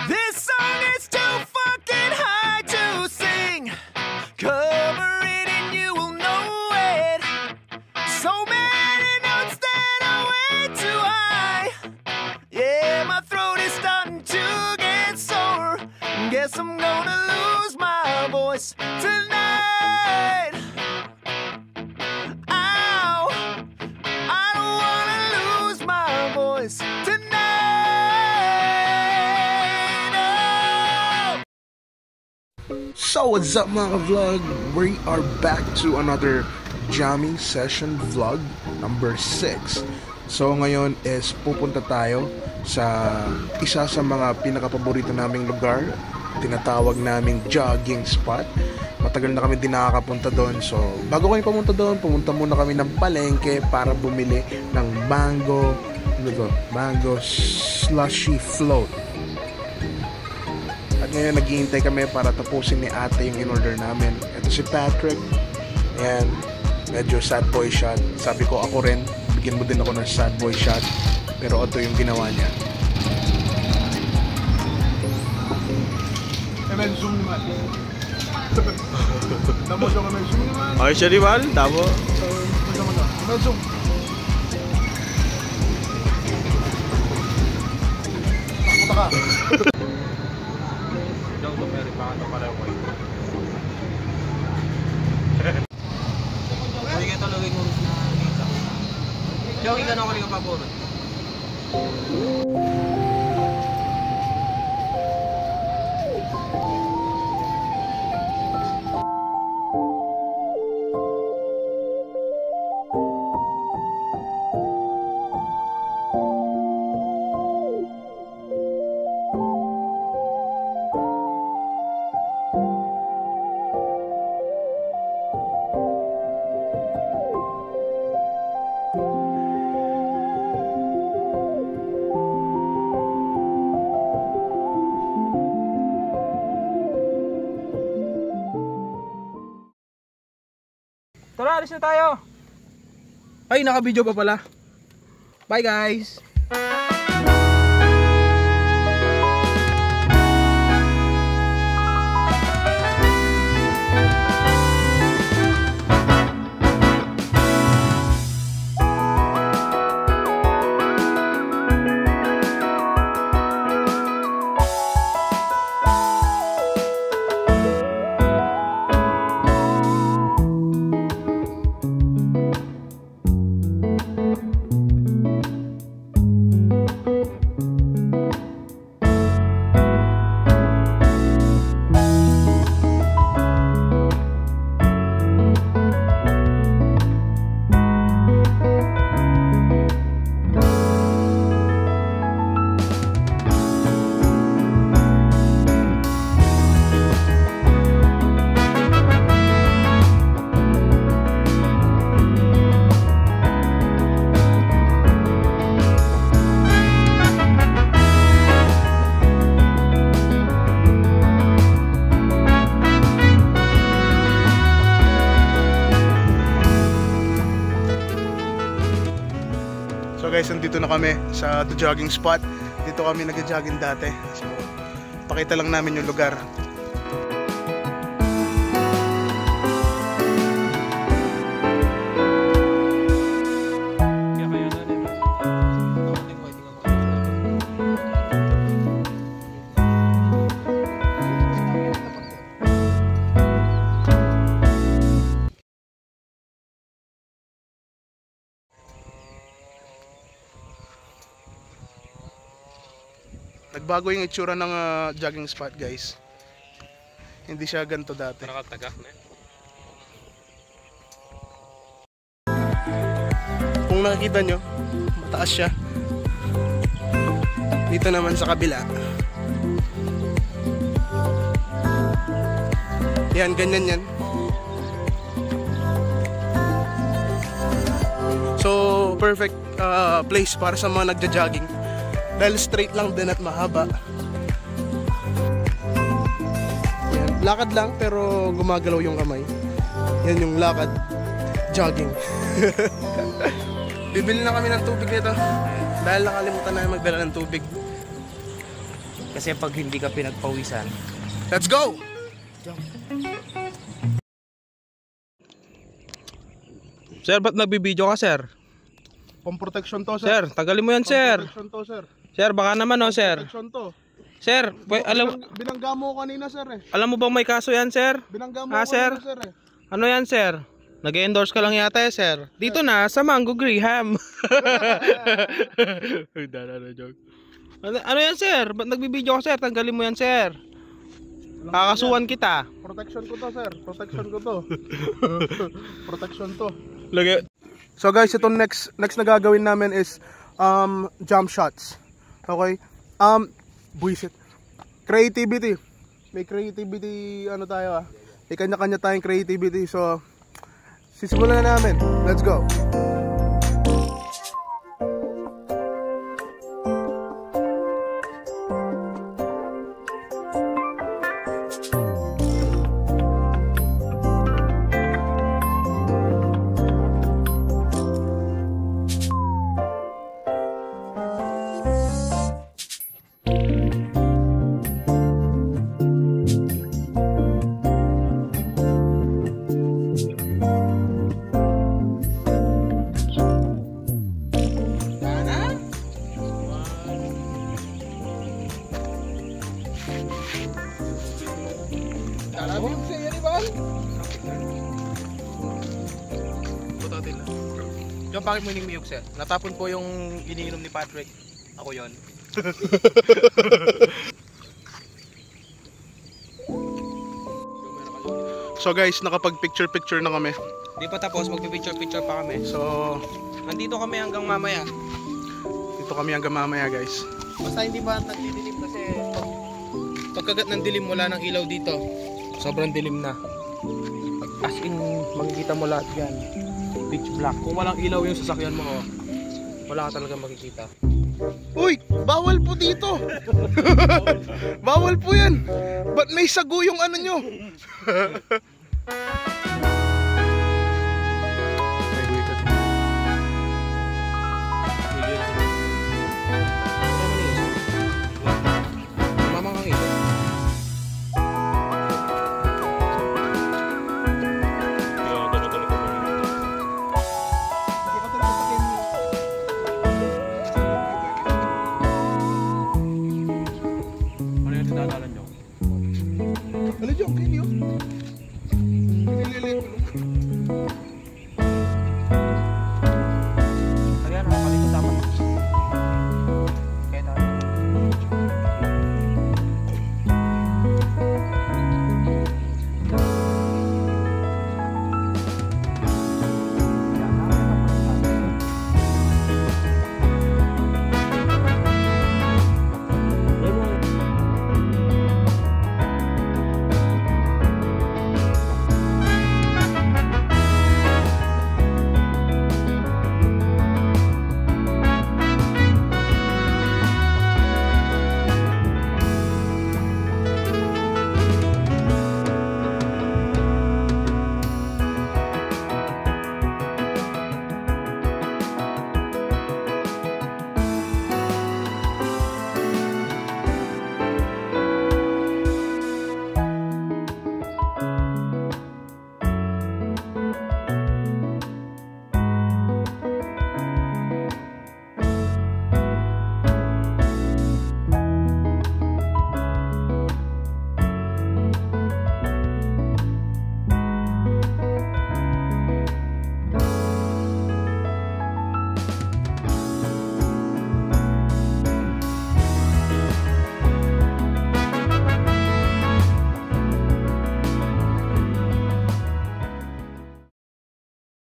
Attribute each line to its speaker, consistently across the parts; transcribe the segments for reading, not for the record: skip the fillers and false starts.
Speaker 1: This song is too fucking high to sing. Cover it and you will know it. So many notes that are way too high. Yeah, my throat is starting to get sore. Guess I'm gonna lose my voice tonight. Ow, I don't wanna lose my voice tonight.
Speaker 2: So what's up mga ka-vlog? We are back to another jamming session vlog number 6. So ngayon is pupunta tayo sa isa sa mga pinakapaborito naming lugar, tinatawag naming jogging spot. Matagal na kami din nakakapunta doon. So bago kami pumunta doon, pumunta muna kami ng palengke para bumili ng mango slushy float. At ngayon naghihintay kami para tapusin ni ate yung in-order namin. Ito si Patrick. Ayan, medyo sad boy shot. Sabi ko ako rin, bigyan mo din ako ng sad boy shot. Pero ito yung ginawa niya.
Speaker 3: Zoom naman. Damo siya kami zoom naman.
Speaker 2: Okay siya rival, damo.
Speaker 3: Zoom. Puta ka.
Speaker 4: Hindi ka talaga yung urus na kita. Jogging ka na ako rin ang paborito. Tara, alis na tayo. Ay, naka-video pa pala. Bye guys.
Speaker 2: So guys, nandito na kami sa the jogging spot. Dito kami nag-jogging dati. So pakita lang namin yung lugar. Nagbago yung itsura ng jogging spot guys. Hindi siya ganito dati.
Speaker 4: Nakatagak na.
Speaker 2: Kung nakikita nyo, mataas siya. Dito naman sa kabila. Yan, ganyan yan. So, perfect place para sa mga nagja-jogging. Dahil straight lang din at mahaba. Yan, lakad lang pero gumagalaw yung kamay. Yan yung lakad, jogging. Bibili na kami ng tubig nito. Dahil nakalimutan namin magdala ng tubig.
Speaker 4: Kasi pag hindi ka pinagpawisan.
Speaker 2: Let's go!
Speaker 4: Sir, ba't nagbibideo ka, sir?
Speaker 3: Pang protection to, sir.
Speaker 4: Sir, tagalin mo yan, sir.
Speaker 3: Protection to, sir.
Speaker 4: Sir, baka naman, oh, sir.
Speaker 3: Protection to.
Speaker 4: Sir,
Speaker 3: Binangga mo ko kanina, sir, eh.
Speaker 4: alam mo bang may kaso yan, sir?
Speaker 3: Binangga mo
Speaker 4: Ah,
Speaker 3: ko
Speaker 4: sir?
Speaker 3: kanina, sir, eh.
Speaker 4: Ano yan, sir? Nag-endorse ka lang yata, sir. Dito na, sa Mango Graham. Joke. Ano yan, sir? Ba't nagbibideo ka, sir? Tanggalin mo yan, sir. Kakasuhan kita.
Speaker 3: Protection ko to, sir. Protection ko to. Protection to.
Speaker 2: So guys, itong next na gagawin namin is jump shots. Okay? Buisit. Creativity. May creativity ano tayo ah. May kanya-kanya tayong creativity. So sisimulan na namin. Let's go.
Speaker 4: Yung bakit mo inimiyok, sir? Natapon po yung iniinom ni Patrick. Ako yon.
Speaker 2: So guys, nakapag picture na kami.
Speaker 4: Di pa tapos, magpipicture-picture pa kami.
Speaker 2: So
Speaker 4: Nandito kami hanggang mamaya.
Speaker 2: dito kami hanggang mamaya guys.
Speaker 4: Basta hindi ba nagdidilim kasi pagkagat ng dilim wala ng ilaw dito. Sobrang dilim na. As in, makikita mo lahat yan. Pitch black. Kung walang ilaw yung sasakyan mo, oh, wala ka talaga makikita.
Speaker 2: Uy! Bawal po dito! Bawal po yan! Ba't may sago yung ano nyo? Ano dyan? Okay niyo?
Speaker 4: Ayan, makakalito dapat. Kaya tayo.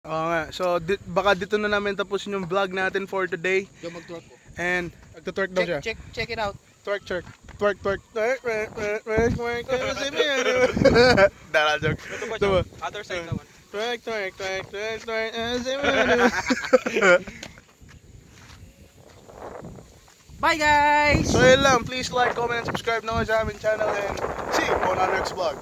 Speaker 2: Oo nga. So baka dito na namin tapusin yung vlog natin for today.
Speaker 4: Yo, mag-twerk po.
Speaker 2: And nagtutwerk daw siya.
Speaker 4: Check it out.
Speaker 2: Twerk. Twerk. Dala joke.
Speaker 4: Ito ba,
Speaker 2: Diba?
Speaker 4: other side naman.
Speaker 2: Twerk.
Speaker 4: Bye, guys!
Speaker 2: So yun lang. Please like, comment, and subscribe na sa aming channel. And see you on our next vlog.